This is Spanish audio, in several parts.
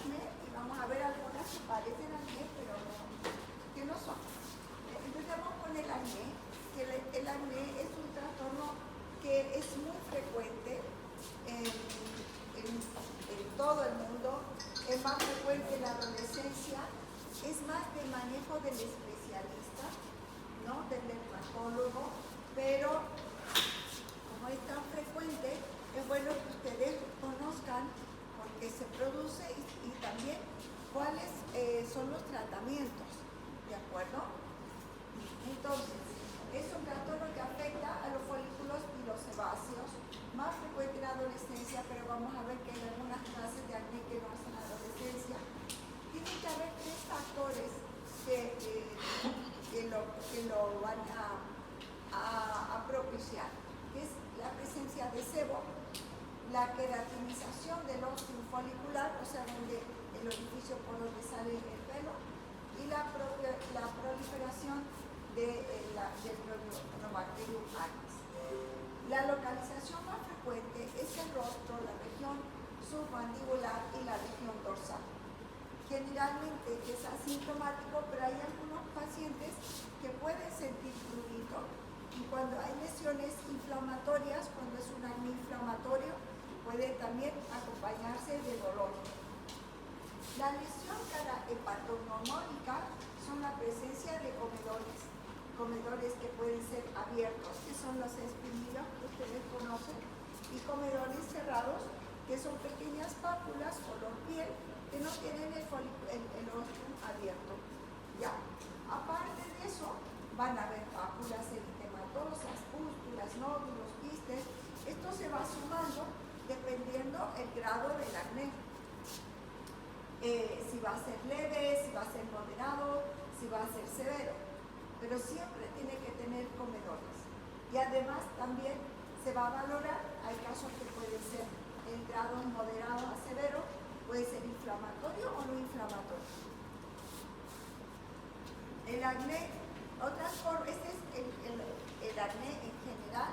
acné y vamos a ver algunas que parecen acné, pero que no son. Empezamos con el acné, que el acné es un trastorno que es muy frecuente en todo el mundo, es más frecuente en la adolescencia, es más de manejo del especialista, ¿no? Del dermatólogo, pero como es tan frecuente, es bueno que ustedes conozcan por qué se produce y también cuáles son los tratamientos, ¿de acuerdo? Entonces, es un trastorno que afecta a los folículos pilosebáceos, más frecuente en la adolescencia, pero vamos a ver que hay algunas clases de acné que no hacen la adolescencia. Tiene que haber tres factores que lo van a propiciar, que es la presencia de sebo, la queratinización del óseo folicular, o sea, donde el orificio por donde sale el pelo, y la proliferación del Propionobacterium acnes. La localización más frecuente es el rostro, la región submandibular y la región dorsal. Generalmente es asintomático, pero hay algunos pacientes que pueden sentir prurito, y cuando hay lesiones inflamatorias, cuando es un acné inflamatorio, puede también acompañarse de dolor. La lesión hepatoneumónica son la presencia de comedores que pueden ser abiertos, que son los espinillos que ustedes conocen, y comedores cerrados, que son pequeñas pápulas color piel que no tienen el óseo abierto. Ya. Aparte de eso, van a haber pápulas eritematosas, pústulas, nódulos, quistes. Esto se va sumando dependiendo el grado del acné. Si va a ser leve, si va a ser moderado, si va a ser severo. Pero siempre tiene que tener comedores. Y además también se va a valorar, hay casos que pueden ser en grado moderado a severo, puede ser inflamatorio o no inflamatorio. El acné, otras formas, este es el acné en general,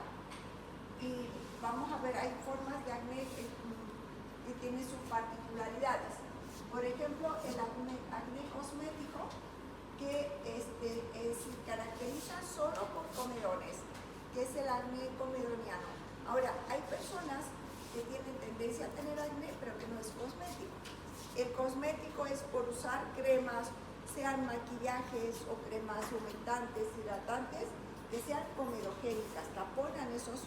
y vamos a ver, hay formas de acné que tienen sus particularidades. Por ejemplo, el acné cosmético, que se caracteriza solo por comedones, que es el acné comedoniano. Ahora, hay personas que tienen tendencia a tener acné, pero que no es cosmético. El cosmético es por usar cremas, sean maquillajes o cremas humectantes, hidratantes, que sean comedogénicas, taponan esos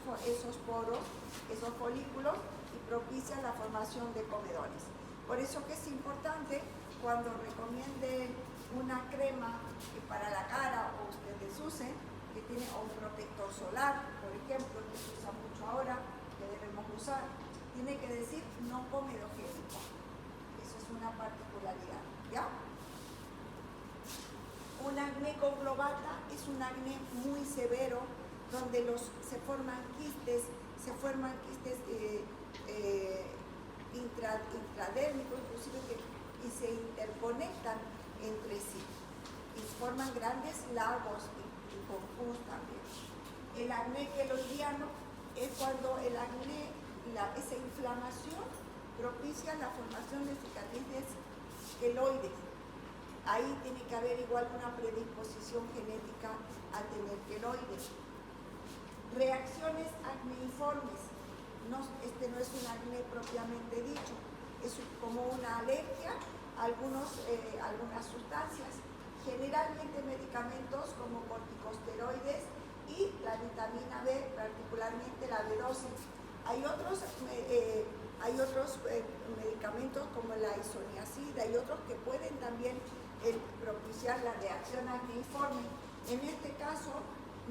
poros, esos folículos, y propician la formación de comedones. Por eso que es importante, cuando recomienden una crema para la cara o ustedes usen, que tiene un protector solar, por ejemplo, que se usa mucho ahora, que debemos usar, tiene que decir no comedogénico. Eso es una particularidad, ¿ya? Un acné conglobata es un acné muy severo, donde se forman quistes intradérmicos, inclusive, y se interconectan entre sí y forman grandes lagos y confus también. El acné queloidiano es cuando el acné, esa inflamación propicia la formación de cicatrices queloides. Ahí tiene que haber igual una predisposición genética a tener queloides. Reacciones acneiformes. Este no es un acné propiamente dicho, es como una alergia a algunas sustancias, generalmente medicamentos como corticosteroides y la vitamina B, particularmente la B12. Hay otros medicamentos como la isoniazida y otros que pueden también propiciar la reacción acneiforme. En este caso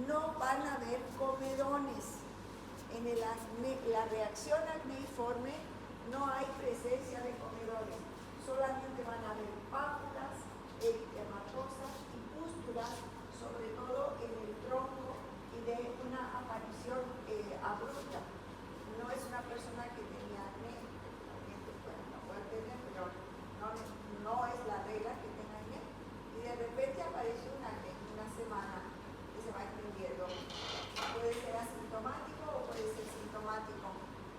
no van a haber comedones. En la reacción acneiforme no hay presencia de comedones, solamente van a haber pápulas eritematosas y pústulas, sobre todo en el tronco, y de una aparición abrupta. No es una persona que tenía acné, no puede tener, pero no es la regla que tenga acné, y de repente aparece un acné en una semana que se va extendiendo. Puede ser asintomático o puede ser sintomático.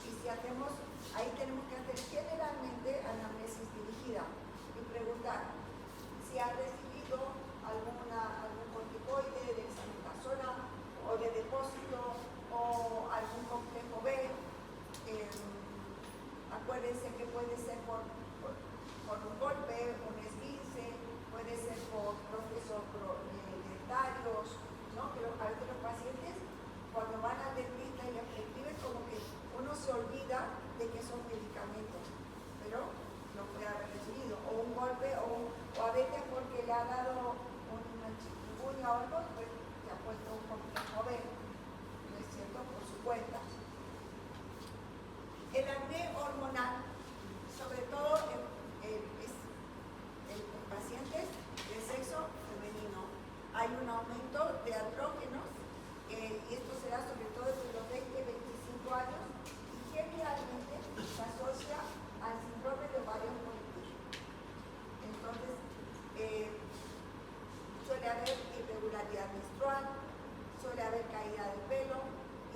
Y si hacemos, ahí tenemos que hacer generalmente anamnesis dirigida. acuérdense que puede ser por un golpe, un esguince, puede ser por procesos dentarios, ¿no? Que a veces los pacientes, cuando van al dentista y les prescriben, como que uno se olvida de que son medicamentos, pero lo puede haber recibido, o un golpe, o a veces porque le ha dado una chikungunya o algo, pues se ha puesto un complejo B, ¿no es cierto? Por su cuenta. El acné hormonal, sobre todo en pacientes de sexo femenino, hay un aumento de andrógenos, y esto se da sobre todo entre los 20 y 25 años, y generalmente se asocia al síndrome de ovario poliquístico. Entonces, suele haber irregularidad menstrual, suele haber caída de pelo,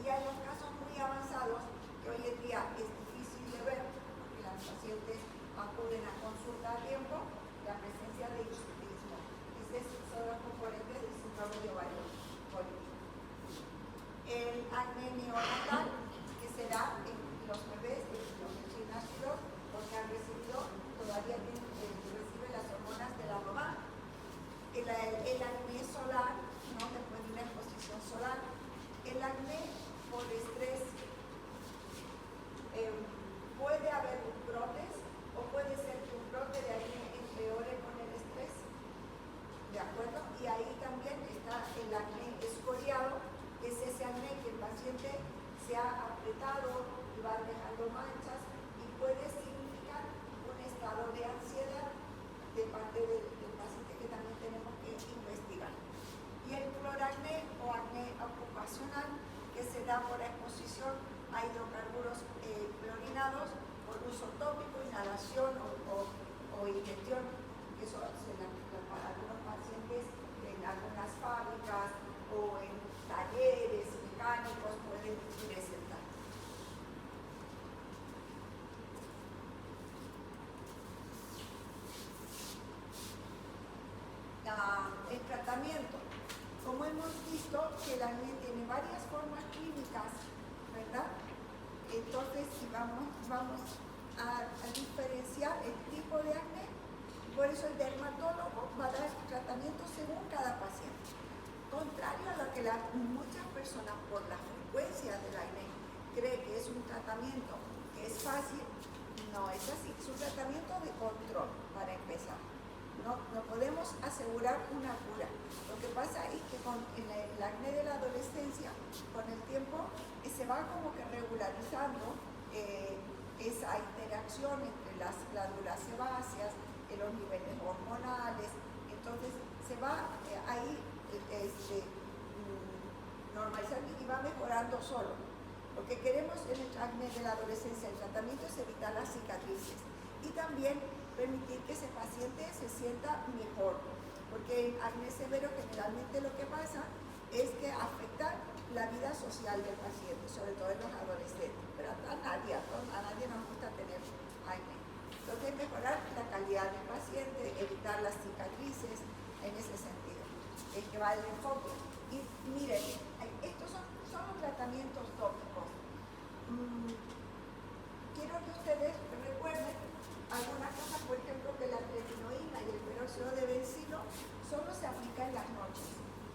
y hay los casos muy avanzados que hoy en día es difícil de ver porque las pacientes acuden a consulta a tiempo, la presencia de hirsutismo. Estos son los componentes del síndrome de ovario poliquístico. El acné neonatal, que se da en los bebés, en los recién nacidos, porque han recibido, todavía reciben las hormonas de la mamá. El acné solar, ¿no? Después de una exposición solar. El acné por estrés. Puede haber brotes o puede ser que un brote de acné empeore con el estrés, ¿de acuerdo? Y ahí también está el acné escoriado, que es ese acné que el paciente se ha apretado y va dejando manchas y puede significar un estado de ansiedad de parte del paciente que también tenemos que investigar. Y el cloracné o acné ocupacional, que se da por exposición a hidrocarburos clorinados por uso tópico, inhalación o ingestión, que eso se da para algunos pacientes en algunas fábricas o en talleres mecánicos pueden presentar. El tratamiento. Como hemos visto que el acné tiene varias formas clínicas, ¿verdad? Entonces, si vamos a diferenciar el tipo de acné, por eso el dermatólogo va a dar tratamiento según cada paciente. Contrario a lo que muchas personas, por la frecuencia del acné, creen que es un tratamiento que es fácil, no es así, es un tratamiento de control, para empezar. No podemos asegurar una cura. Lo que pasa es que con el acné de la adolescencia, con el tiempo, se va como que regularizando esa interacción entre las glándulas sebáceas, los niveles hormonales, entonces se va ahí normalizando y va mejorando solo. Lo que queremos en el acné de la adolescencia, el tratamiento es evitar las cicatrices y también permitir que ese paciente se sienta mejor, porque el acné severo generalmente lo que pasa es que afecta la vida social del paciente, sobre todo en los adolescentes, pero a nadie nos gusta tener acné. Entonces mejorar la calidad del paciente, evitar las cicatrices, en ese sentido, es que va el enfoque. Y miren, estos son los tratamientos tópicos. Quiero que ustedes recuerden algunas cosas, por ejemplo, que la tretinoína y el peróxido de bencilo solo se aplica en las noches,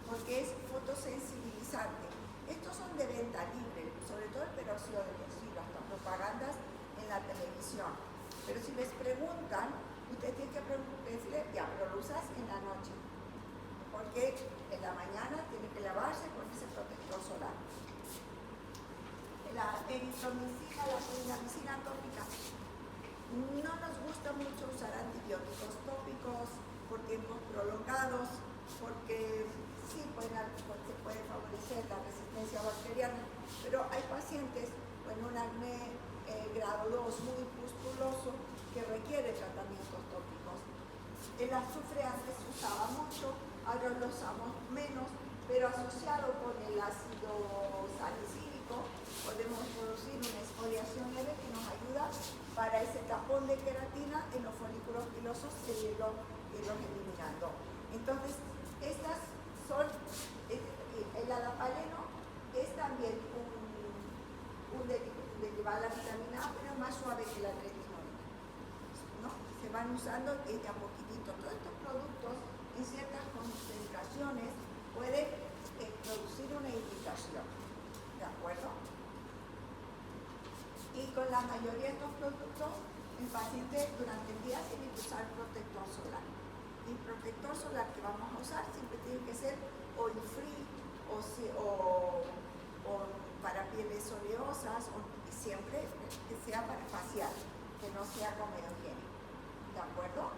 porque es fotosensibilizante. Estos son de venta libre, sobre todo el peróxido de bencilo, hasta propagandas en la televisión. Pero si les preguntan, ustedes tienen que decirle, ya, pero lo usas en la noche, porque en la mañana tiene que lavarse con ese protector solar. La eritromicina, la clindamicina tópica. No nos gusta mucho usar antibióticos tópicos por tiempos prolongados, porque sí se puede favorecer la resistencia bacteriana, pero hay pacientes con un acné grado 2 muy pustuloso que requiere tratamientos tópicos. El azufre antes se usaba mucho, ahora lo usamos menos, pero asociado con el ácido salicílico podemos producir una exfoliación leve que nos ayuda para ese tapón de queratina en los folículos pilosos e irlos eliminando. Entonces, estas son, el adapaleno es también un de llevar la vitamina A, pero es más suave que la retinoína, ¿no? Se van usando de a poquitito. Todos estos productos en ciertas concentraciones pueden producir una irritación, ¿de acuerdo? Y con la mayoría de estos productos, el paciente durante el día tiene que usar protector solar. Y el protector solar que vamos a usar siempre tiene que ser oil free o para pieles oleosas, o siempre que sea para facial, que no sea comedogénico. ¿De acuerdo?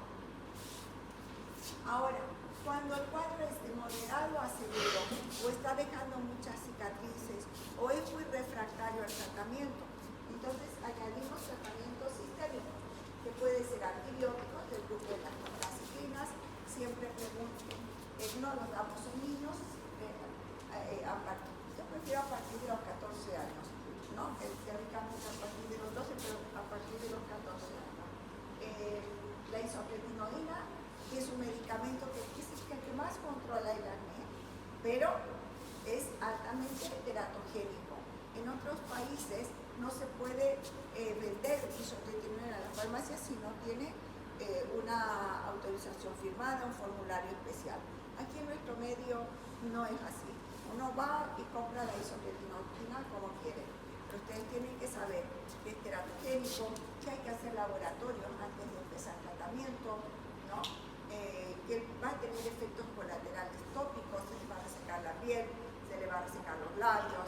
Ahora, cuando el cuadro es de moderado a severo, o está dejando muchas cicatrices, o es muy refractario al tratamiento, entonces añadimos tratamientos sistémicos, que puede ser antibióticos del grupo de las tetracicrinas. Siempre pregunten, no los damos en niños, yo prefiero a partir de los 14 años, ¿no? Teóricamente a partir de los 12, pero a partir de los 14 años. La isotretinoína, que es un medicamento que es el que más controla el acné, pero es altamente teratogénico. En otros países no se puede vender isotretinoína en la farmacia si no tiene una autorización firmada, un formulario especial. Aquí en nuestro medio no es así. Uno va y compra la isotretinoína como quiere, pero ustedes tienen que saber que es teratogénico, que hay que hacer laboratorios antes de empezar el tratamiento, ¿no? Que va a tener efectos colaterales tópicos, se le va a resecar la piel, se le va a resecar los labios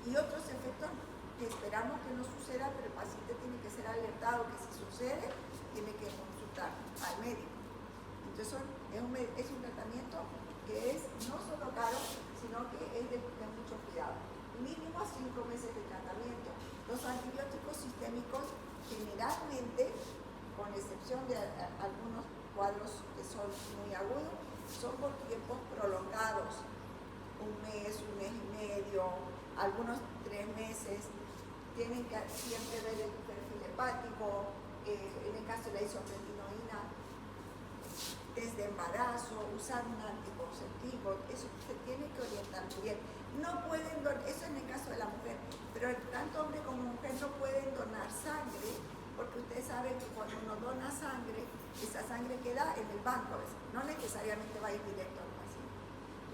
y otros efectos que esperamos que no suceda, pero el paciente tiene que ser alertado que si sucede, tiene que consultar al médico. Entonces es un tratamiento que es no solo caro, sino que es de mucho cuidado. Mínimo 5 meses de tratamiento. Los antibióticos sistémicos generalmente, con excepción de algunos cuadros que son muy agudos, son por tiempos prolongados, 1 mes, 1 mes y medio, algunos 3 meses. Tienen que siempre ver el perfil hepático, en el caso de la isotretinoína, desde embarazo, usar un anticonceptivo, eso se tiene que orientar muy bien. No pueden donar, eso en el caso de la mujer, pero tanto hombre como mujer no pueden donar sangre, porque ustedes saben que cuando uno dona sangre, esa sangre queda en el banco, no necesariamente va a ir directo al paciente.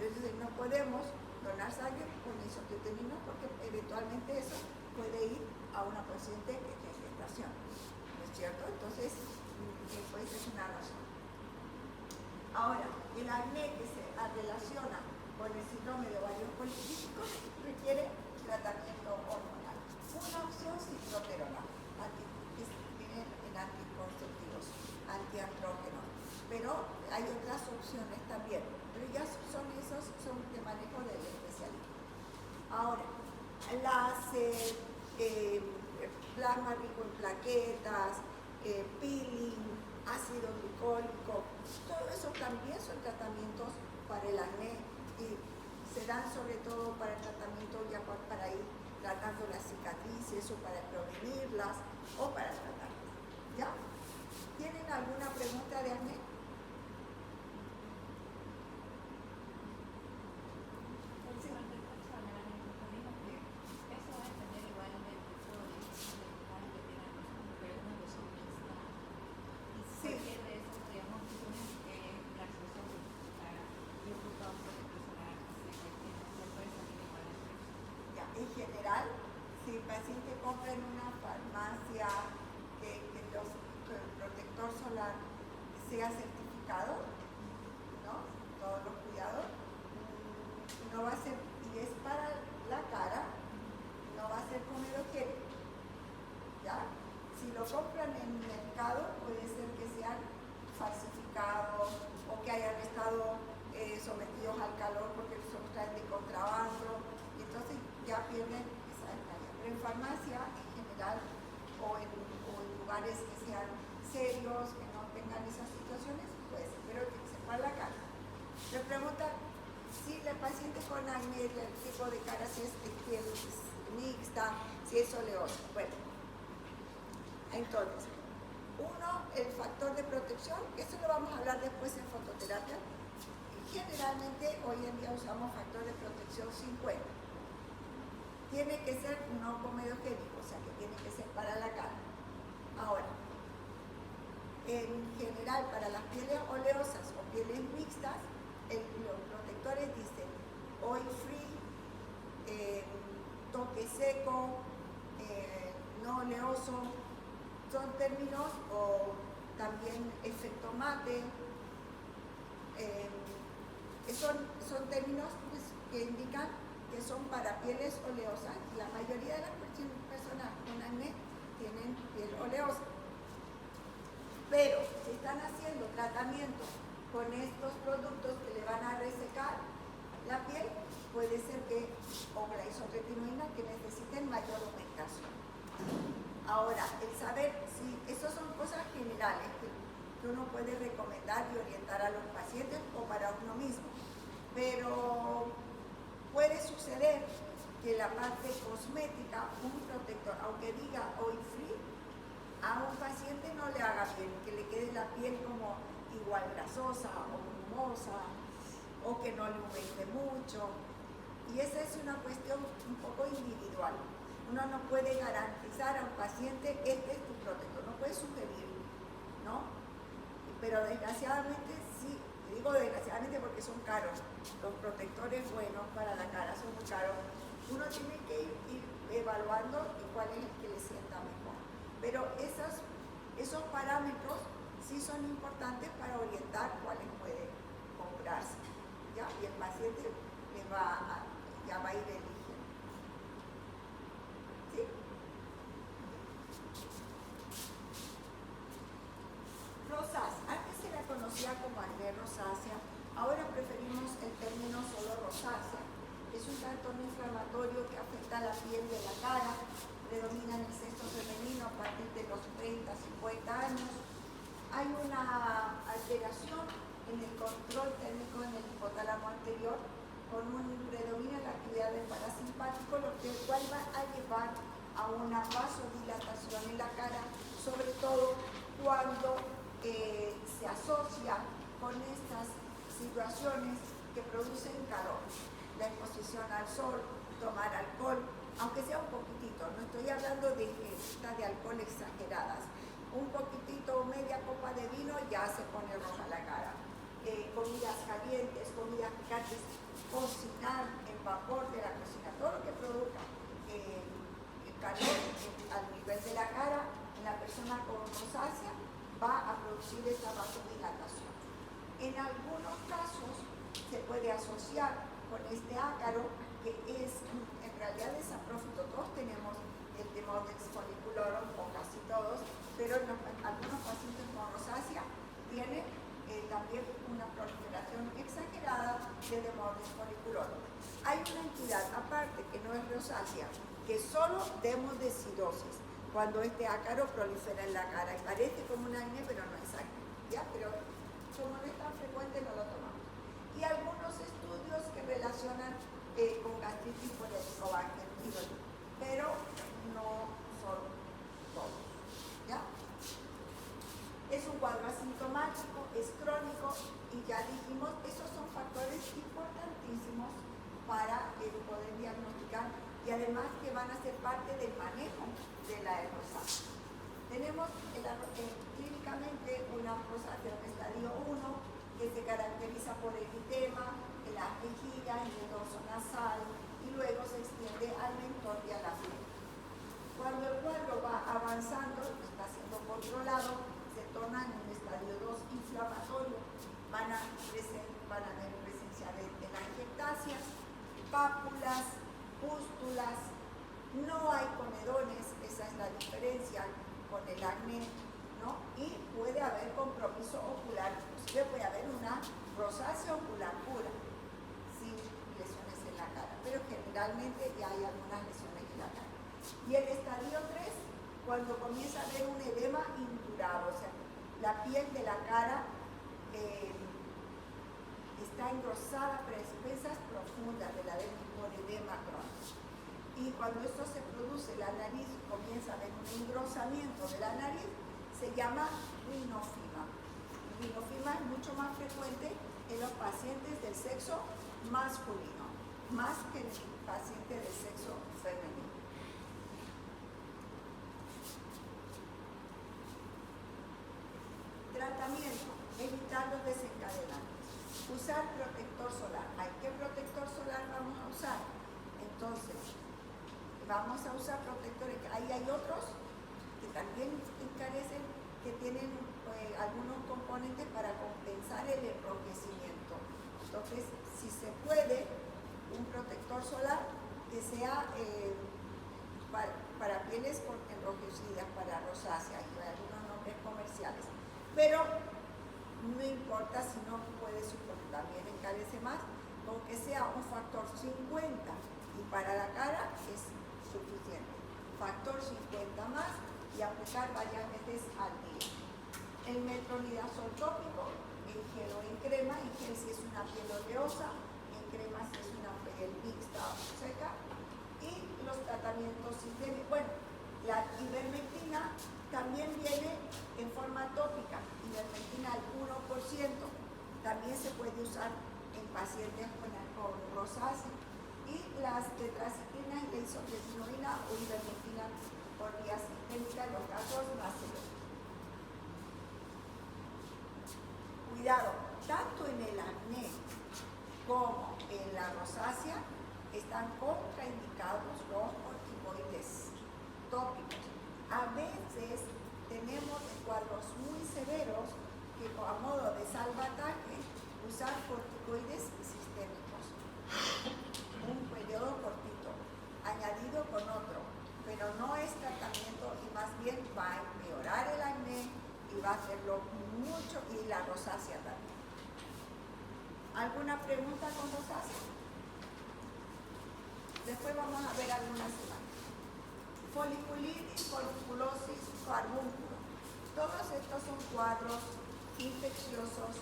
Entonces no podemos donar sangre con isotretinoína porque eventualmente eso puede ir a una paciente que tiene gestación, ¿no es cierto? Entonces, pues es una razón. Ahora, el acné que se relaciona con el síndrome de ovarios poliquísticos requiere tratamiento hormonal. Una opción, ciproterona, que tiene en anticonceptivos, antiandrógenos, pero hay otras opciones también, pero ya son de manejo del especialista. Ahora, las plasma rico en plaquetas, peeling, ácido glicólico, todo eso también son tratamientos para el acné y se dan sobre todo para el tratamiento ya para ir tratando las cicatrices o para prevenirlas o para tratarlas. ¿Ya? ¿Tienen alguna pregunta de acné? En general, si el paciente compra en una farmacia que el protector solar sea certificado, ¿no? Todos los cuidados, no va a ser, y es para la cara, no va a ser comedogénico, ¿ya? Si lo compran en el mercado, puede ser que sean falsificados o que hayan estado sometidos al calor porque los traen de contrabando, y entonces ya pierden esa eficacia. Pero en farmacia, en general, o en lugares que sean serios, que no tengan esas situaciones, puede ser, pero que se para la cara. Me preguntan si el paciente con acné, el tipo de cara, si es piel mixta, si es oleosa. Bueno, entonces, el factor de protección, eso lo vamos a hablar después en fototerapia. Generalmente hoy en día usamos factor de protección 50. tiene que ser no comedogénico, o sea que tiene que ser para la cara. Ahora, en general para las pieles oleosas o pieles mixtas, los protectores dicen oil free, toque seco, no oleoso, son términos, o también efecto mate, son términos pues, que indican que son para pieles oleosas. La mayoría de las personas con acné tienen piel oleosa. Pero si están haciendo tratamiento con estos productos que le van a resecar la piel, puede ser que, o la isotretinoína, que necesiten mayor humectación. Ahora, el saber si esas son cosas generales que uno puede recomendar y orientar a los pacientes o para uno mismo. Pero puede suceder que la parte cosmética, un protector, aunque diga oil free, a un paciente no le haga bien, que le quede la piel como igual grasosa o grumosa, o que no le humecte mucho. Y esa es una cuestión un poco individual. Uno no puede garantizar a un paciente, este es tu protector, no puede sugerir, ¿no? Pero desgraciadamente sí, digo desgraciadamente porque son caros. Los protectores buenos para la cara son muy caros. Uno tiene que ir evaluando cuál es el que le sienta mejor. Pero esos parámetros sí son importantes para orientar cuáles puede comprarse, ¿ya? Y el paciente ya va a ir eligiendo. ¿Sí? Rosácea. Antes se la conocía como acné rosácea, ahora preferimos el término solo rosácea. Es un trastorno inflamatorio que afecta a la piel de la cara, predomina en el sexo femenino a partir de los 30, 50 años. Hay una alteración en el control térmico en el hipotálamo anterior, con un predominio en la actividad del parasimpático, lo cual va a llevar a una vasodilatación en la cara, sobre todo cuando se asocia con estas situaciones que producen calor. La exposición al sol, tomar alcohol, aunque sea un poquitito, no estoy hablando de ingestas de alcohol exageradas, un poquitito, media copa de vino, ya se pone roja la cara. Comidas calientes, comidas picantes, cocinar en vapor de la cocina, todo lo que produzca calor al nivel de la cara, en la persona con rosácea va a producir esta vasodilatación. En algunos casos se puede asociar con este ácaro, que en realidad es saprófito. Todos tenemos el Demodex folliculorum, o casi todos, pero algunos pacientes con rosácea tienen también una proliferación exagerada de Demodex folliculorum. Hay una entidad aparte que no es rosácea, que solo demodecidosis, cuando este ácaro prolifera en la cara y parece como un acné, pero no es acné, ¿ya? Pero como no es tan frecuente, no lo tomamos. Y algunos estudios que relacionan con gastritis por el Helicobacter, pero no son todos, ¿ya? Es un cuadro asintomático, es crónico, y ya dijimos, esos son factores importantísimos para poder diagnosticar, y además que van a ser parte del manejo de la rosácea. Tenemos clínicamente una rosácea de estadio 1, que se caracteriza por eritema en las mejillas, en el dorso nasal, y luego se extiende al mentón y a la piel. Cuando el cuadro va avanzando, está siendo controlado, se torna en un estadio 2 inflamatorio, van a haber presencia de telangiectasias, pápulas, pústulas, no hay comedones, esa es la diferencia con el acné, ¿no? Y puede haber compromiso ocular, inclusive puede haber una rosácea ocular pura, sin lesiones en la cara, pero generalmente ya hay algunas lesiones en la cara. Y el estadio 3, cuando comienza a haber un edema indurado, o sea, la piel de la cara está engrosada, pero espesas profundas, por edema crónico. Y cuando esto se produce, la nariz comienza a haber un engrosamiento de la nariz, se llama rinofima. El rinofima es mucho más frecuente en los pacientes del sexo masculino, más que en el paciente del sexo femenino. Tratamiento, evitar los desencadenantes. Usar protector solar. ¿Qué protector solar vamos a usar? Entonces, vamos a usar protectores. Ahí hay otros que también encarecen, que tienen algunos componentes para compensar el enrojecimiento. Entonces, si se puede, un protector solar que sea para pieles enrojecidas, para rosáceas, hay algunos nombres comerciales. Pero no importa si no puede suponer, también encarece más, con que sea un factor 50 y para la cara es suficiente. Factor 50 más y aplicar varias veces al día. El metronidazol tópico, en gel o en crema, en gel si es una piel oleosa, en crema si es una piel mixta o seca. Y los tratamientos sistémicos, bueno, la ivermectina también viene en forma tópica, ivermectina al 1%, también se puede usar en pacientes con rosácea. Y las tetraciclinas y la isotretinoína o ivermectina por vía sistémica en los casos más severos. Cuidado, tanto en el acné como en la rosácea están contraindicados los corticoides tópicos. A veces tenemos cuadros muy severos que a modo de salvataje usar corticoides sistémicos. Un periodo cortito, añadido con otro, pero no es tratamiento y más bien va a empeorar el acné y va a hacerlo mucho, y la rosácea también. ¿Alguna pregunta con rosácea? Después vamos a ver algunas imágenes. Foliculitis, foliculosis, carbúnculo. Todos estos son cuadros infecciosos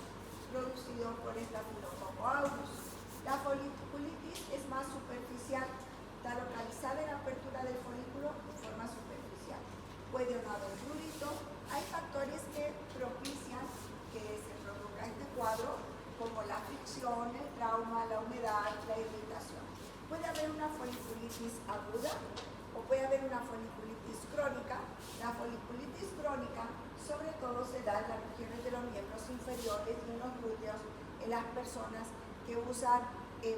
producidos por Staphylococcus aureus. La foliculitis es más superficial, está localizada en la apertura del folículo de forma superficial. Puede o no haber prurito. Hay factores que propician que se produzca este cuadro, como la fricción, el trauma, la humedad, la irritación. Puede haber una foliculitis aguda o puede haber una foliculitis crónica. La foliculitis crónica sobre todo se da en las regiones de los miembros inferiores y en los glúteos, en las personas que usan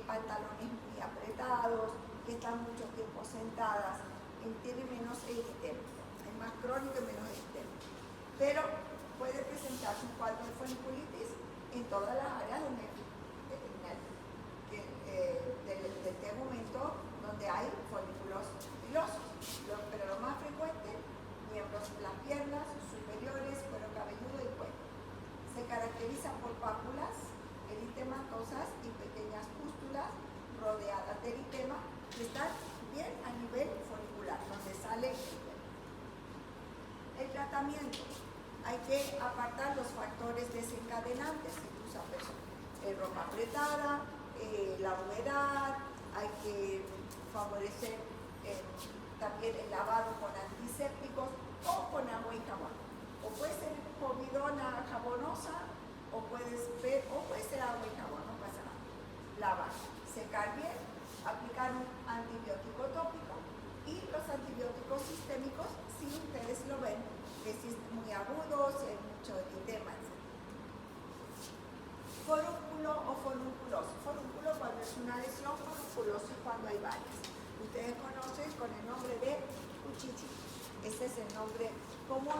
pantalones muy apretados, que están mucho tiempo sentadas, tiene menos eritema. Es más crónico y menos eritema. Pero puede presentarse un cuadro de foliculitis en todas las áreas del tegumento donde hay folículos pilosos. Pero lo más frecuente, miembros de las piernas superiores, cuero cabelludo y cuello. Se caracteriza por pápulas eritematosas y pequeñas pústulas rodeadas de eritema que están bien a nivel folicular, donde sale el pelo. El tratamiento. Hay que apartar los factores desencadenantes, si usa ropa apretada, la humedad, hay que favorecer también el lavado con antisépticos o con agua y jabón. O puede ser comidona jabonosa o puede ser agua y jabón, no pasa nada. Lavar, secar bien, aplicar un antibiótico tópico y los antibióticos sistémicos, si ustedes lo ven, que si es muy agudo, si hay mucho eritema, etc. Forúnculo o forunculosis. Forúnculo cuando es una lesión, forunculosis cuando hay varias. Ustedes conocen con el nombre de cuchichi. Ese es el nombre común.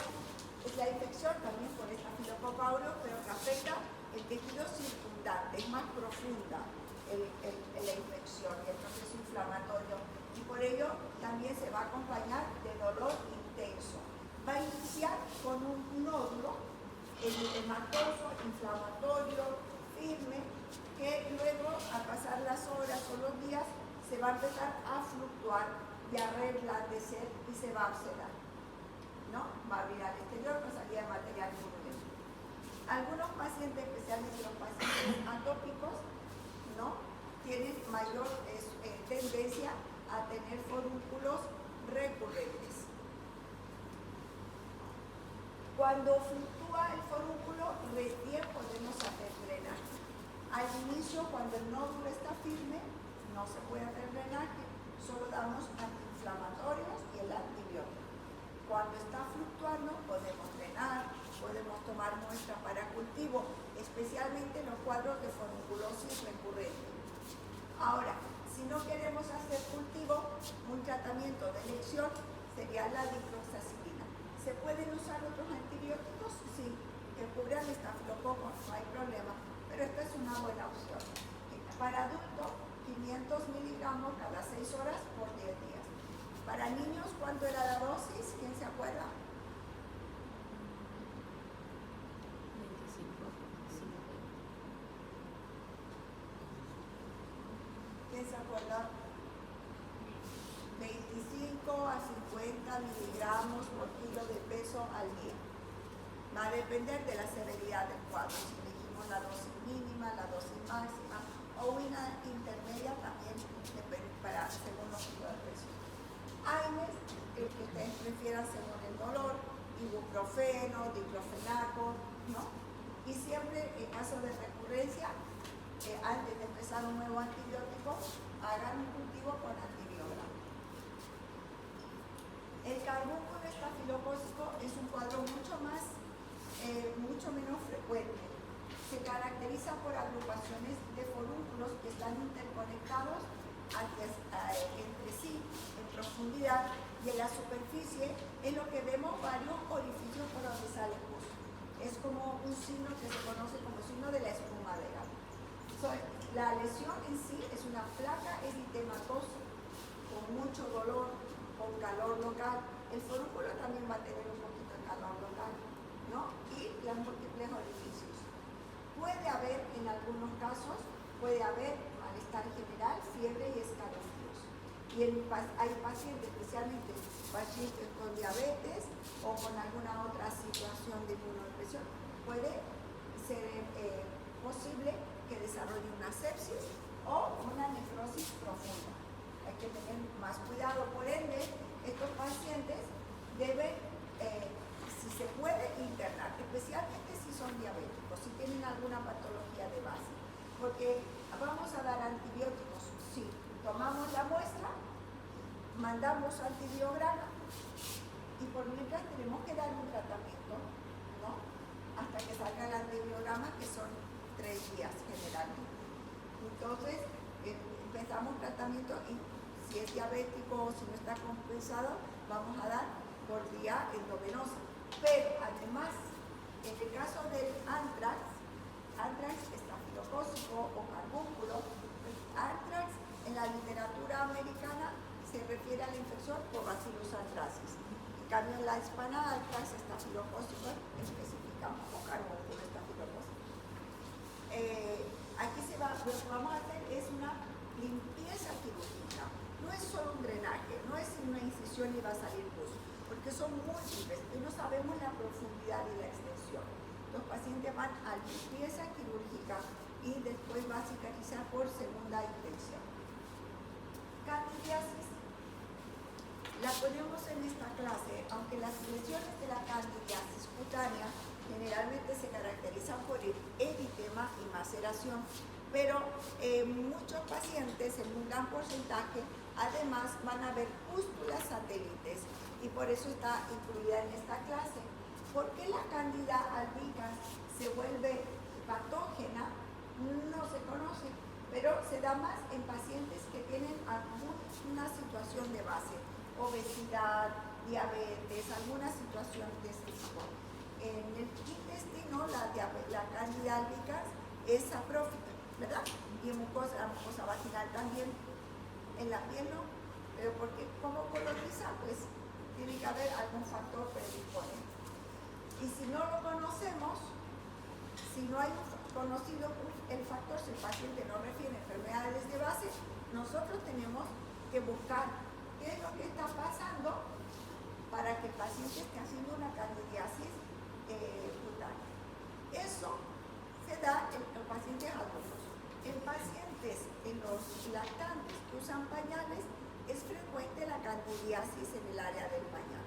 Es la infección también por Staphylococcus aureus, pero que afecta el tejido circundante. Es más profunda la infección y el proceso inflamatorio. Y por ello también se va a acompañar de dolor intenso. Va a iniciar con un nódulo eritematoso, inflamatorio, firme, que luego, al pasar las horas o los días, se va a empezar a fluctuar y a reblandecer y se va a observar, ¿no? Va a abrir al exterior con salida de material purulento. Algunos pacientes, especialmente los pacientes atópicos, ¿no?, tienen mayor tendencia a tener forúnculos recurrentes. Cuando fluctúa el forúnculo, recién podemos hacer drenaje. Al inicio, cuando el nódulo está firme, no se puede hacer drenaje, solo damos antiinflamatorios y el antibiótico. Cuando está fluctuando podemos drenar, podemos tomar muestra para cultivo, especialmente en los cuadros de foliculosis recurrente. Ahora, si no queremos hacer cultivo, un tratamiento de elección sería la dicloxacilina. ¿Se pueden usar otros antibióticos? Sí, que cubran estafilococos, no hay problema, pero esta es una buena opción. Para adultos, 500 miligramos cada 6 horas por 10 días. Para niños, ¿cuánto era la dosis? ¿Quién se acuerda? 25. ¿Quién se acuerda? 25 a 50 miligramos por kilo de peso al día. Va a depender de la severidad del cuadro. Si elegimos la dosis mínima, la dosis máxima o una intermedia también para según los kilos de peso. AINES, el que ustedes prefieran según el dolor, ibuprofeno, diclofenaco, ¿no? Y siempre en caso de recurrencia, antes de empezar un nuevo antibiótico, hagan un cultivo con antibiograma. El carbúnculo estafilocócico es un cuadro mucho menos frecuente. Se caracteriza por agrupaciones de forúnculos que están interconectados entre sí en profundidad, y en la superficie es lo que vemos varios orificios por donde sale pus. Es como un signo que se conoce como signo de la espuma de gas. La lesión en sí es una placa eritematosa con mucho dolor, con calor local. El forúnculo también va a tener un poquito de calor local, ¿no? Y los múltiples orificios. Puede haber, en algunos casos, malestar general, fiebre y escalofríos. Y hay pacientes, especialmente pacientes con diabetes o con alguna otra situación de inmunodepresión, puede ser posible que desarrolle una sepsis o una nefrosis profunda. Hay que tener más cuidado. Por ende, estos pacientes deben, si se puede, internar, especialmente si son diabéticos, si tienen alguna patología de base. Porque vamos a dar antibióticos, sí, tomamos la muestra, mandamos antibiograma y por mientras tenemos que dar un tratamiento, ¿no? Hasta que salga el antibiograma, que son 3 días generalmente. Entonces, empezamos tratamiento y si es diabético o si no está compensado, vamos a dar por vía endovenosa. Pero además, en el caso del antrax estafilocócico o carbúnculo, antrax en la literatura americana se refiere a la infección por Bacillus anthracis. En cambio, en la hispana, antrax estafilocócico especificamos o carbúnculo estafilocócico. Aquí lo que vamos a hacer es una limpieza quirúrgica. No es solo un drenaje, no es una incisión y va a salir pus, porque son múltiples y no sabemos la profundidad y la extensión. Los pacientes van a limpieza quirúrgica y después va a cicatrizar por segunda intención. Candidiasis. La ponemos en esta clase, aunque las lesiones de la candidiasis cutánea generalmente se caracterizan por el eritema y maceración, pero muchos pacientes, en un gran porcentaje, además van a ver pústulas satélites y por eso está incluida en esta clase. ¿Por qué la Candida albicans se vuelve patógena? No se conoce, pero se da más en pacientes que tienen alguna situación de base, obesidad, diabetes, alguna situación de este tipo. En el intestino, la Candida albicans es saprófica, ¿verdad? Y en la mucosa vaginal también. En la piel no, pero porque como coloniza, pues tiene que haber algún factor predisponente. Y si no lo conocemos, si no hay conocido el factor, si el paciente no refiere enfermedades de base, nosotros tenemos que buscar qué es lo que está pasando para que el paciente esté haciendo una candidiasis cutánea. Eso se da en los pacientes adultos. En pacientes, en los lactantes que usan pañales, es frecuente la candidiasis en el área del pañal.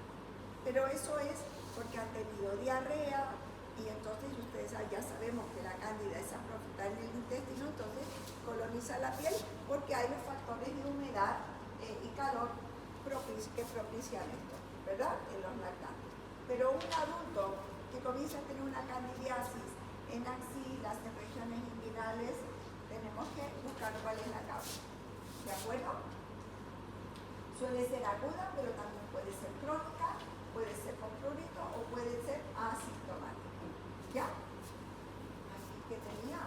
Pero eso es porque han tenido diarrea y entonces ustedes ya sabemos que la cándida es saprófita en el intestino, entonces coloniza la piel porque hay los factores de humedad y calor que propician esto, ¿verdad? En los lactantes. Pero un adulto que comienza a tener una candidiasis en axilas, en regiones inguinales, tenemos que buscar cuál es la causa. ¿De acuerdo? Suele ser aguda, pero también puede ser crónica, puede ser con prurito o puede ser asintomática. ¿Ya? Así que tenía.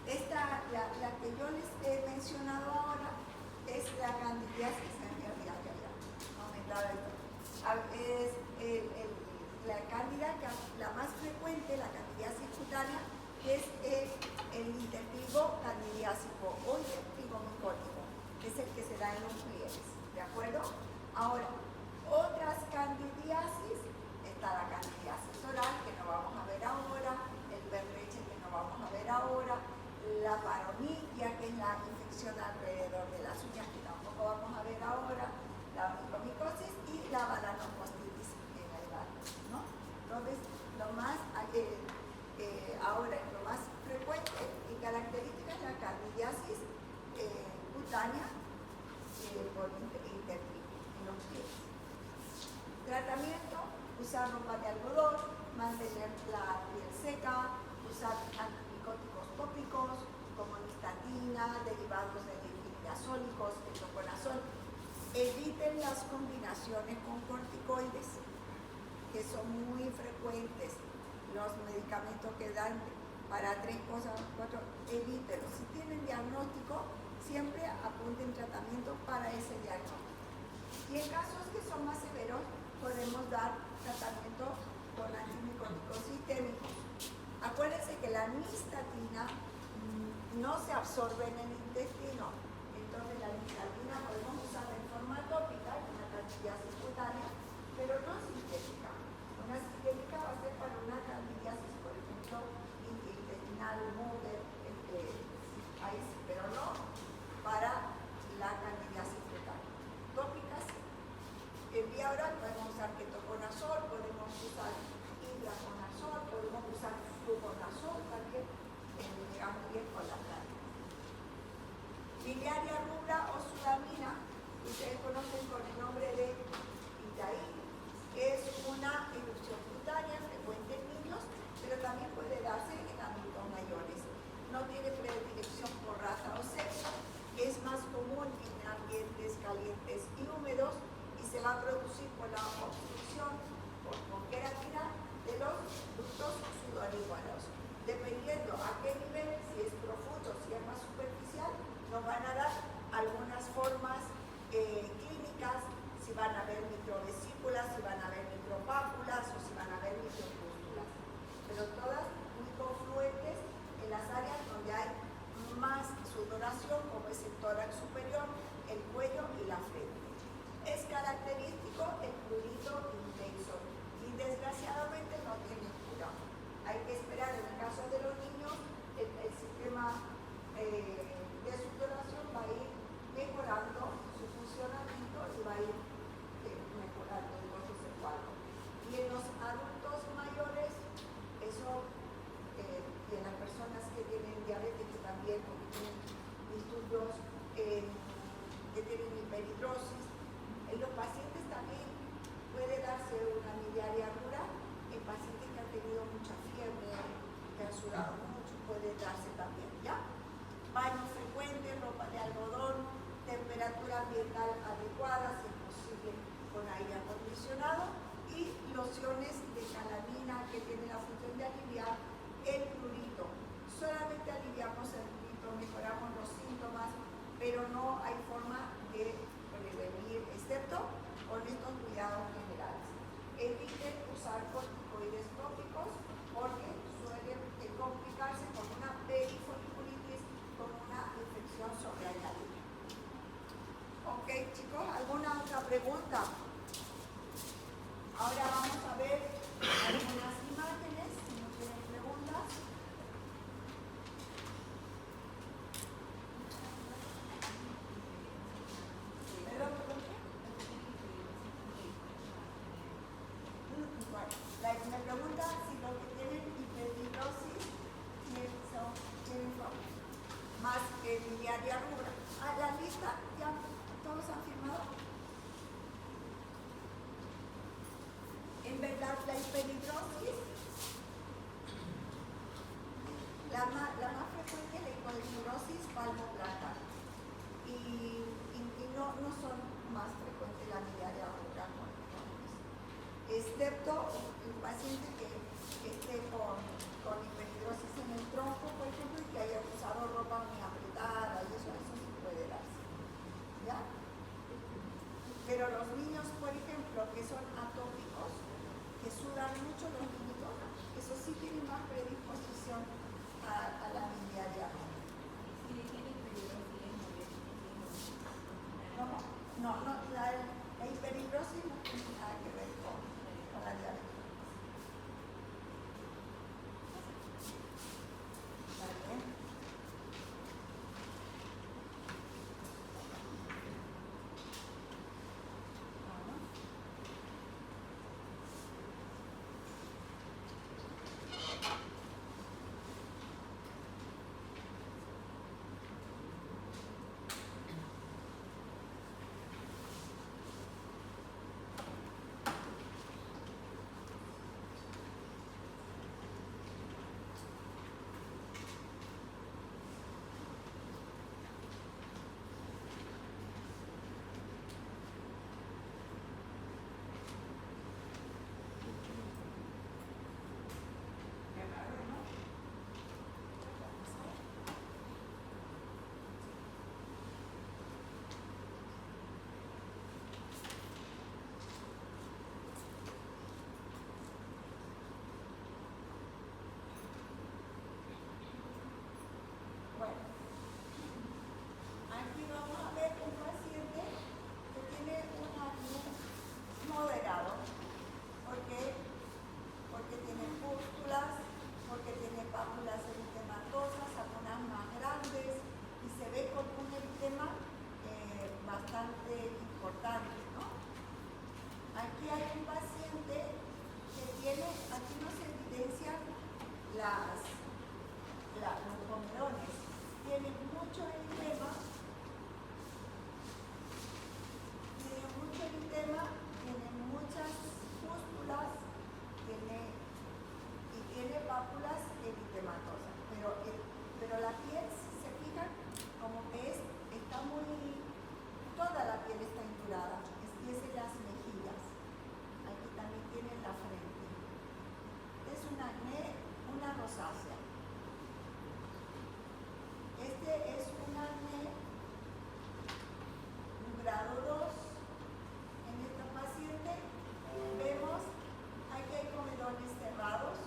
Esta, la que yo les he mencionado ahora, es la candidiasis en realidad que había aumentado esto. Es la cándida, la más frecuente, la candidiasis cutánea, es el intertrigo candidiásico o intertrigo micótico, que es el que se da en los pliegues, ¿de acuerdo? Ahora, otras candidiasis, está la candidiasis oral, que no vamos a ver ahora, el berreche, que no vamos a ver ahora, la paronitia, que es la infección alrededor de las uñas, que tampoco vamos a ver ahora, la onicomicosis y la balanopostitis en el gato, ¿no? Entonces, lo más, ahora lo más frecuente y característica es la candidiasis cutánea por intertrigo en los pies. Tratamiento: usar ropa de algodón, mantener la piel seca, usar antimicóticos tópicos como nistatina, derivados de imidazólicos, ketoconazol. Eviten las combinaciones con corticoides, que son muy frecuentes. Los medicamentos que dan para 3 cosas, 4, evítenlos. Si tienen diagnóstico, siempre apunten tratamiento para ese diagnóstico. Y en casos que son más severos, podemos dar tratamiento con antimicóticos sistémicos. Acuérdense que la nistatina no se absorbe en el intestino, entonces la nistatina podemos usarla en forma tópica, en una candidiasis cutánea, pero no sintética. Una sintética va a ser para una candidiasis, por ejemplo, intestinal, mover, ahí sí, pero no para la candidiasis cutánea. Tópicas, en vía oral podemos usar ketoconazol, podemos usar ibraconazol, podemos usar fluconazol también, llega muy bien con la carne. Biliaria rubra o sudamina, ustedes conocen con el nombre de Itaí, es una erupción cutánea frecuente en niños, pero también puede darse en adultos mayores. No tiene predilección por raza o sexo, es más común en ambientes calientes y húmedos y se va a producir por la obstrucción con queratina de los ductos sudoríparos. Dependiendo a qué nivel, si es profundo, si es más superficial, nos van a dar algunas formas clínicas, si van a haber microvesículas, si van a haber micropápulas o si van a haber micropústulas. Pero todas muy confluentes en las áreas donde hay más sudoración, como es el tórax superior, el cuello y la frente. Es característico el prurito intenso y desgraciadamente no tiene cura. Hay que esperar, en el caso de los niños, el sistema de sudoración va a ir mejorando su funcionamiento y va a ir mejorando entonces el cuadro. Y en los adultos mayores, eso, y en las personas que tienen diabetes, que también, o que tienen disturbios, que tienen hiperhidrosis, en los pacientes también puede darse una miliaria rural. En pacientes que han tenido mucha fiebre, que han sudado mucho, puede darse también, ¿ya? Baño frecuente, ropa de algodón, temperatura ambiental adecuada, si es posible con aire acondicionado, y lociones de calamina que tienen la función de aliviar el prurito. Solamente aliviamos el prurito, mejoramos los síntomas, pero no hay forma de prevenir, excepto con estos cuidados generales. Eviten usar corticoides tópicos porque suelen complicarse con una perifoliculitis, con una infección sobreañadida. Ok, chicos, ¿alguna otra pregunta? Ahora vamos a ver algunas imágenes, si no tienen preguntas. Me pregunta si lo que tienen En verdad, la hiperhidrosis, la más frecuente es la hiperhidrosis palmoplantar. Y no son más frecuentes la miliaria o otras condiciones, excepto el paciente que esté con hiperhidrosis en el tronco, por ejemplo, y que haya usado ropa muy apretada, y eso sí puede darse. ¿Ya? Pero los niños, por ejemplo, que son atópicos, que sudan mucho los niños, eso sí tiene más predisposición a la miliaria. No, la hiperhidrosis no tiene nada que ver con la diabetes. ¿Vale? Aquí vamos a ver un paciente que tiene un acné moderado. ¿Por qué? Porque tiene pústulas, porque tiene pápulas eritematosas, algunas más grandes, y se ve con un eritema bastante importante, ¿no? Aquí hay un paciente que tiene, aquí no se evidencian los comedones, tiene mucho eritema, tiene muchas pústulas, tiene pápulas eritematosas, pero la piel, si se fijan, como que está muy, toda la piel está indurada, y es en las mejillas, aquí también tiene en la frente. Es un acné, una rosácea. Este es un acné grado 2. En esta paciente vemos aquí hay comedones cerrados,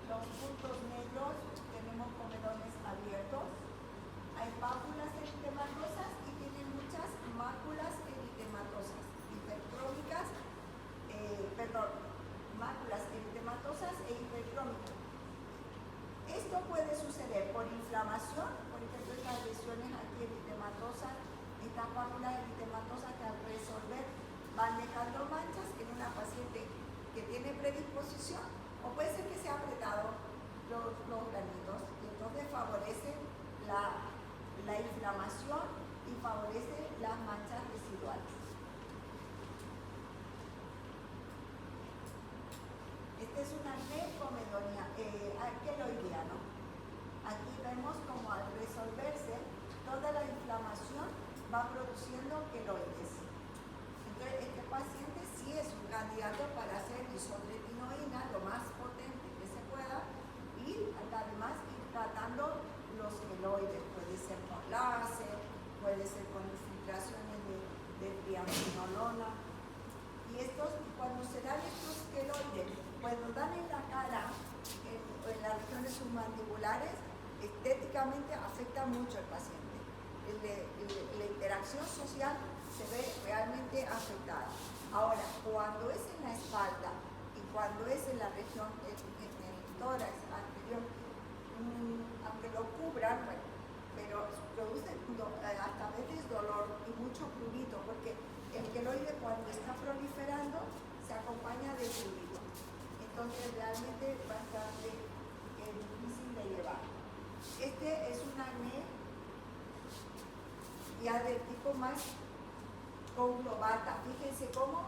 los puntos negros, tenemos comedones abiertos, hay pápulas eritematosas y tiene muchas máculas eritematosas, hipercrómicas, máculas eritematosas e hipercrómicas. Esto puede suceder por inflamación, por ejemplo, estas lesiones aquí eritematosas, estas pápulas eritematosas que al resolver van dejando manchas en una paciente que tiene predisposición, o puede ser que se ha apretado los granitos, y entonces favorece la inflamación y favorece las manchas residuales. Este es un acné queloidiano. Aquí vemos como al resolverse toda la inflamación va produciendo queloides. Entonces este paciente sí es un candidato para hacer isotretinoína lo más potente que se pueda y además ir tratando los queloides. Puede ser con láser, puede ser con infiltraciones de triamcinolona. Y cuando se dan estos queloides, cuando dan en la cara, en las regiones submandibulares, estéticamente afecta mucho al paciente. La interacción social se ve realmente afectada. Ahora, cuando es en la espalda y cuando es en la región, en el tórax anterior, aunque lo cubran, bueno, pero produce hasta a veces dolor y mucho prurito, porque el queloide cuando está proliferando se acompaña de prurito. Entonces realmente es bastante difícil de llevar. Este es un acné ya del tipo más conglobata. Fíjense cómo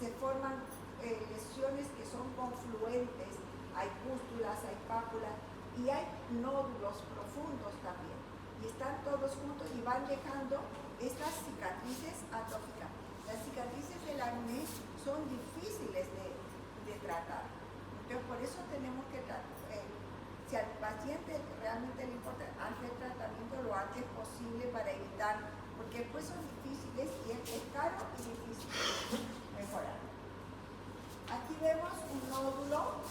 se forman lesiones que son confluentes, hay pústulas, hay pápulas y hay nódulos profundos también. Y están todos juntos y van dejando estas cicatrices atópicas. Las cicatrices del acné son difíciles de tratar. Entonces, por eso tenemos que si al paciente realmente le importa, hacer tratamiento lo antes posible para evitar, porque después son difíciles y es caro y difícil mejorar. Aquí vemos un nódulo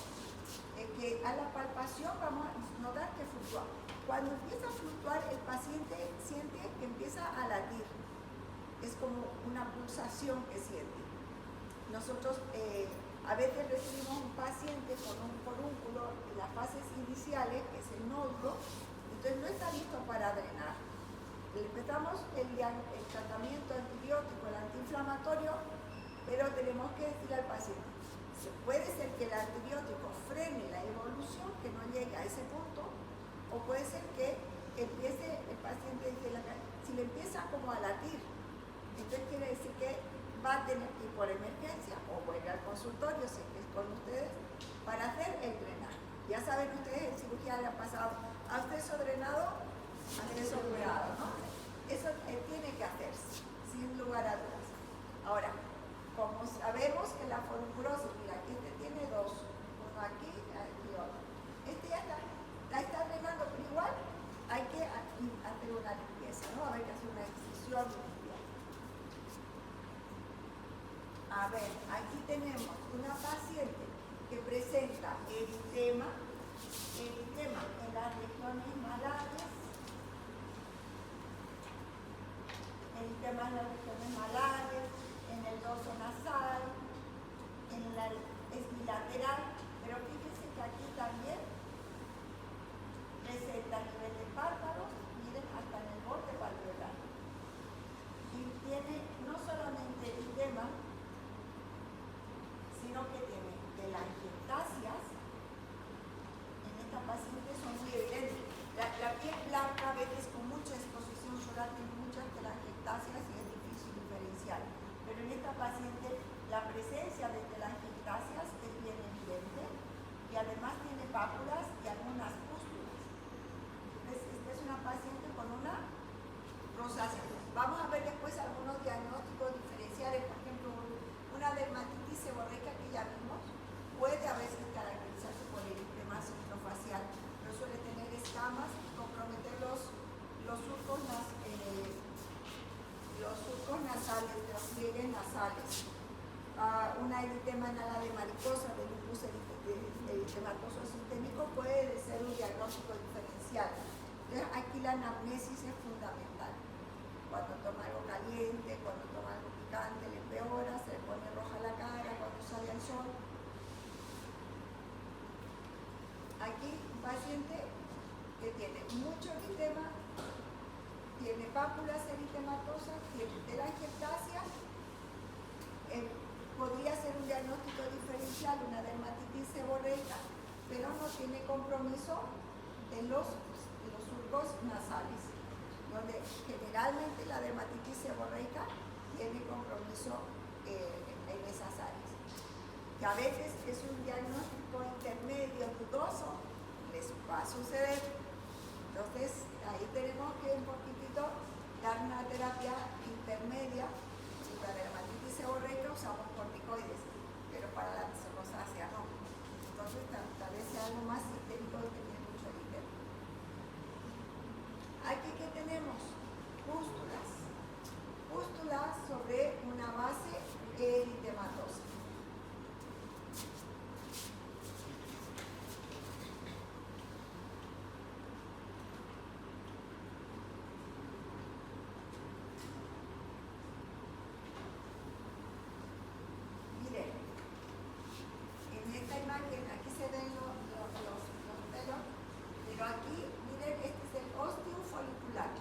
que a la palpación vamos a notar que fluctúa. Cuando empieza a fluctuar, el paciente siente que empieza a latir. Es como una pulsación que siente. Nosotros a veces recibimos un paciente con un forúnculo en las fases iniciales, que es el nódulo, entonces no está listo para drenar. Le empezamos el tratamiento antibiótico, el antiinflamatorio, pero tenemos que decirle al paciente, puede ser que el antibiótico frene la evolución, que no llegue a ese punto, o puede ser que empiece el paciente, si le empieza como a latir, entonces quiere decir que va a tener que ir por emergencia o vuelve al consultorio, si es con ustedes, para hacer el drenaje. Ya saben ustedes, en cirugía le ha pasado a acceso drenado, acceso curado, ¿no? Eso tiene que hacerse, sin lugar a dudas. Ahora, como sabemos que la forunculosis, mira, aquí este tiene dos, uno aquí y otro. Este ya la está drenando, pero igual hay que hacer una limpieza, ¿no? A ver, que hacer una excisión limpia. A ver, aquí tenemos una paciente que presenta eritema en las regiones malares, eritema en las regiones malares, en el dorso nasal, es bilateral, pero fíjense que aquí también presenta a nivel de párpados, miren, hasta en el borde palpebral. Y tiene no solamente eritema, sino que tiene telangiectasias. En esta paciente son muy evidentes. La piel blanca, a veces con mucha exposición solar, tiene muchas telangiectasias y es difícil diferenciar. Pero en esta paciente la presencia de telangiectasias es bien evidente y además tiene pápulas y algunas pústulas. Esta es una paciente con una rosácea. Vamos a ver después algunos diagnósticos diferenciales, por ejemplo, una dermatitis seborreica que ya vimos puede a veces caracterizarse por el eritema centrofacial, pero suele tener escamas y comprometer los surcos nasales, los pliegues nasales. Una eritema anal de mariposa de lupus eritematoso sistémico puede ser un diagnóstico diferencial. Entonces, aquí la anamnesis es fundamental. Cuando toma algo caliente, cuando toma algo picante, le empeora, se le pone roja la cara, cuando sale al sol. Aquí un paciente que tiene mucho eritema, tiene pápulas eritematosas, tiene telangiectasias, podría ser un diagnóstico diferencial, una dermatitis seborreica, pero no tiene compromiso de los surcos nasales, donde generalmente la dermatitis seborreica tiene compromiso en esas áreas. Que a veces es un diagnóstico intermedio dudoso, les va a suceder. Entonces, ahí tenemos que un poquitito dar una terapia intermedia. Y para la dermatitis seborreica usamos corticoides, pero para la rosácea no. Entonces, tal vez sea algo más sistémico que tiene mucho eritema. Aquí, ¿qué tenemos? Pústulas. Pústulas sobre una base eritematosa. Miren, en esta imagen, aquí se ven los pelos, pero aquí, miren, este es el ósteo folicular.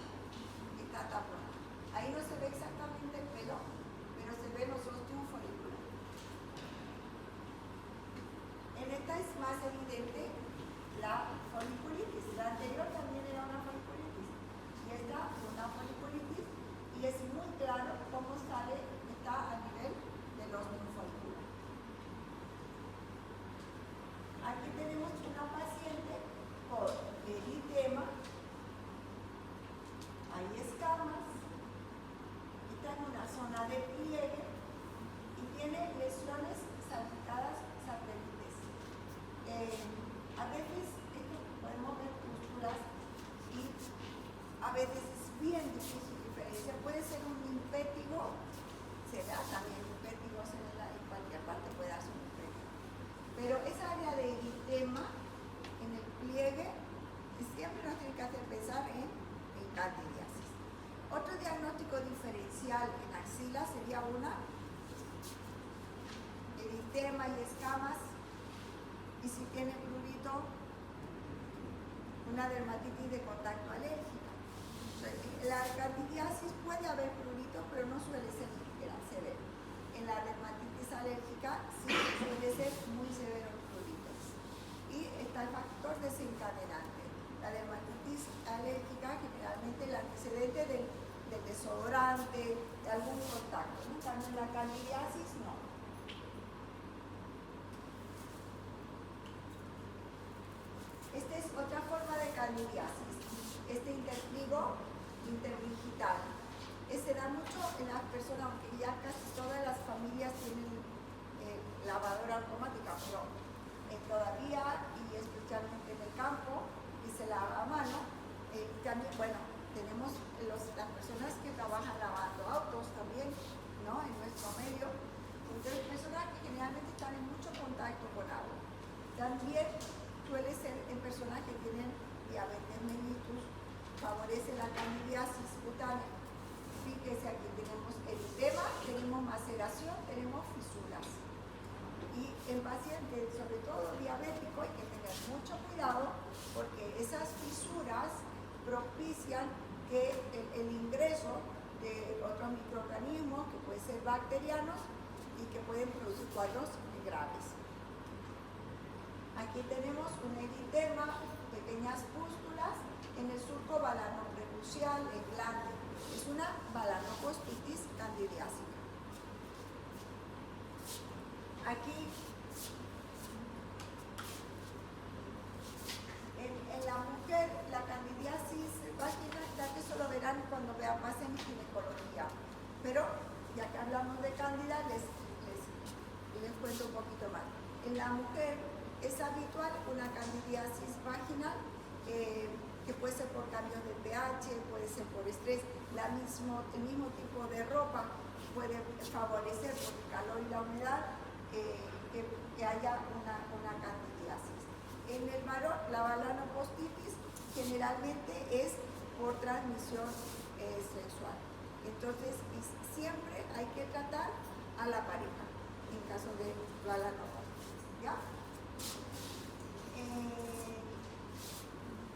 superficial en axila sería una, eritema y escamas, y si tiene prurito, una dermatitis de contacto alérgica. La candidiasis puede haber prurito, pero no suele ser severo. En la dermatitis alérgica sí suele ser muy severo el prurito. Y está el factor desencadenante. La dermatitis alérgica, generalmente el antecedente del desodorante, de algún contacto, ¿no? En la candidiasis no. Esta es otra forma de candidiasis. Este intertrigo interdigital. Se da mucho en las personas, aunque ya casi todas las familias tienen lavadora automática, pero todavía, y especialmente en el campo, y se lava a mano. También, bueno, tenemos las personas que trabajan lavando autos también, ¿no? En nuestro medio. Entonces, personas que generalmente están en mucho contacto con agua. También suele ser en personas que tienen diabetes mellitus, favorece la candidiasis cutánea. Fíjese, aquí tenemos eritema, tenemos maceración, tenemos fisuras. Y en pacientes, sobre todo diabéticos, hay que tener mucho cuidado porque esas fisuras propician que el ingreso de otros microorganismos, que pueden ser bacterianos y que pueden producir cuadros graves. Aquí tenemos un eritema, pequeñas pústulas en el surco balanoprepucial, el glande. Es una balanopostitis candidiásica. Aquí, en la mujer, la candidiasis vaginal, ya que eso lo verán cuando pasen ginecología. Pero, ya que hablamos de cándida, les cuento un poquito más. En la mujer es habitual una candidiasis vaginal que puede ser por cambios de pH, puede ser por estrés. El mismo tipo de ropa puede favorecer por el calor y la humedad que haya una candidiasis. En el varón, la balanopostitis generalmente es por transmisión sexual. Entonces, siempre hay que tratar a la pareja en caso de balanopostitis, ¿ya?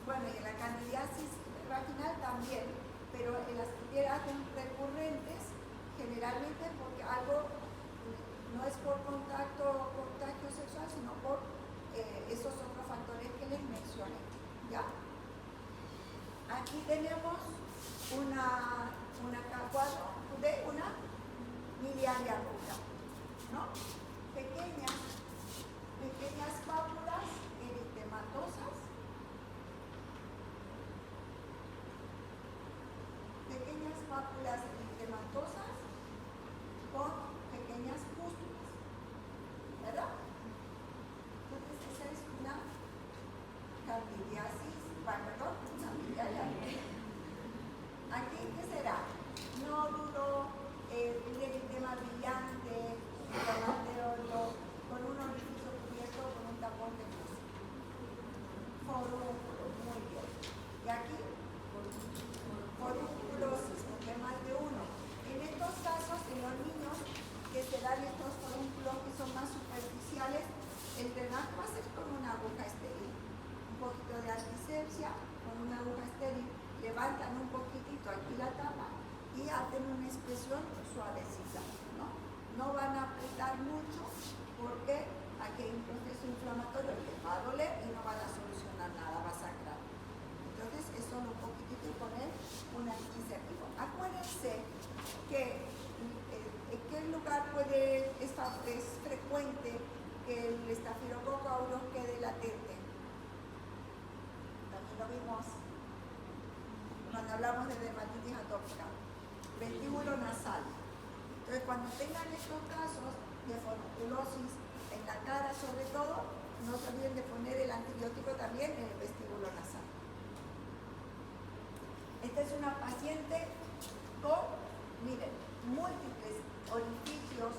Bueno, y en la candidiasis vaginal también, pero en las que hacen recurrentes, generalmente porque algo no es por contagio sexual, sino por esos otros factores que les mencioné, ¿ya? Aquí tenemos una cuadro de una miliaria ruda, ¿no? Pequeñas pápulas eritematosas, con pequeñas pústulas, ¿verdad? Entonces esa es una candidiasis, una miliaria ruda. Aquí, ¿qué será? Nódulo, un eritema brillante, con un orificio cubierto con un tapón de pus. Forúnculo, muy bien. Y aquí, forúnculosis, porque más de uno. En estos casos, en los niños que se dan estos forúnculos que son más superficiales, el drenaje va a ser con una aguja estéril. Un poquito de antisepsia, con una aguja estéril, levantan un poquitito aquí la tapa y hacen una expresión suavecita, ¿no? No van a apretar mucho porque aquí hay un proceso inflamatorio que va a doler y no van a solucionar nada, va a sangrar. Entonces es solo un poquitito y poner un antiséptico. Acuérdense que en qué lugar es frecuente que el estafilococo aureus quede latente. También lo vimos cuando hablamos de dermatitis atópica. Vestíbulo nasal. Entonces, cuando tengan estos casos de forunculosis en la cara, sobre todo, no se olviden de poner el antibiótico también en el vestíbulo nasal. Esta es una paciente con, miren, múltiples orificios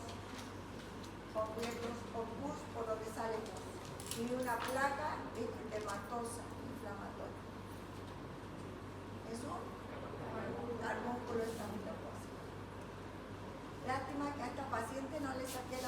cubiertos con pus por donde sale pus y una placa eritematosa inflamatoria. Es un carbúnculo estafilococcus. que a esta paciente no le saqué